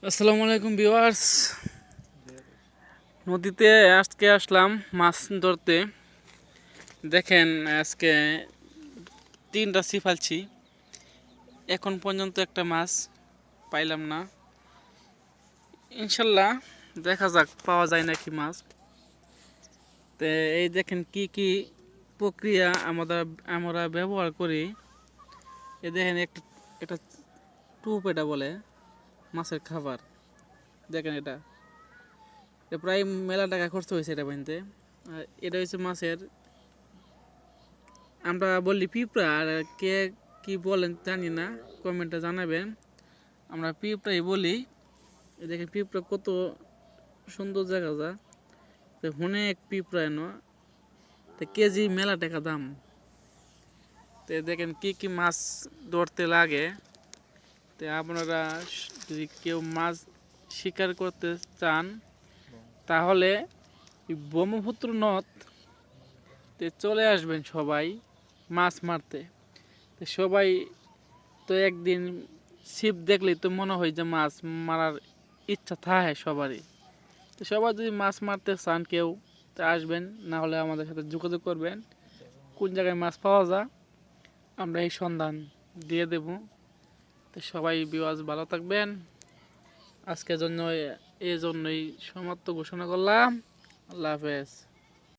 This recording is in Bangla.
আসসালামু আলাইকুম ভিউয়ার্স। নদীতে আজকে আসলাম মাছ ধরতে। দেখেন আজকে 3টা ছিপ ফেলছি, এখন পর্যন্ত একটা মাছ পাইলাম না। ইনশাল্লাহ দেখা যাক পাওয়া যায় নাকি মাছ। তো এই দেখেন কি কি প্রক্রিয়া আমরা ব্যবহার করি। এই দেখেন একটা এটা টুপ, এটা বলে মাছের খাবার। দেখেন এটা প্রায় মেলা টাকা খরচ হয়েছে এটা বানতে। আর এটা হচ্ছে মাছের, আমরা বলি পিঁপড়া, আর কে কি বলেন জানি না, কমেন্টে জানাবেন। আমরা পিঁপড়াই বলি। দেখেন পিঁপড়া কত সুন্দর জায়গা যা, তো অনেক পিঁপড়া এনো, তো কেজি মেলা টাকা দাম। তো দেখেন কি কি মাছ ধরতে লাগে। তো আপনারা যদি কেউ মাছ শিকার করতে চান তাহলে ব্রহ্মপুত্র নদ তে চলে আসবেন সবাই মাছ মারতে। তো সবাই তো একদিন ছিপ দেখলেই তো মনে হয় যে মাছ মারার ইচ্ছা থাকে সবারই। তো সবাই যদি মাছ মারতে চান কেউ, তো আসবেন, না হলে আমাদের সাথে যোগাযোগ করবেন। কোন জায়গায় মাছ পাওয়া যায় আমরা এই সন্ধান দিয়ে দেব। তো সবাই বিওয়াজ ভালো থাকবেন। আজকের জন্য এই জন্যই সমাপ্ত ঘোষণা করলাম। আল্লাহ হাফেজ।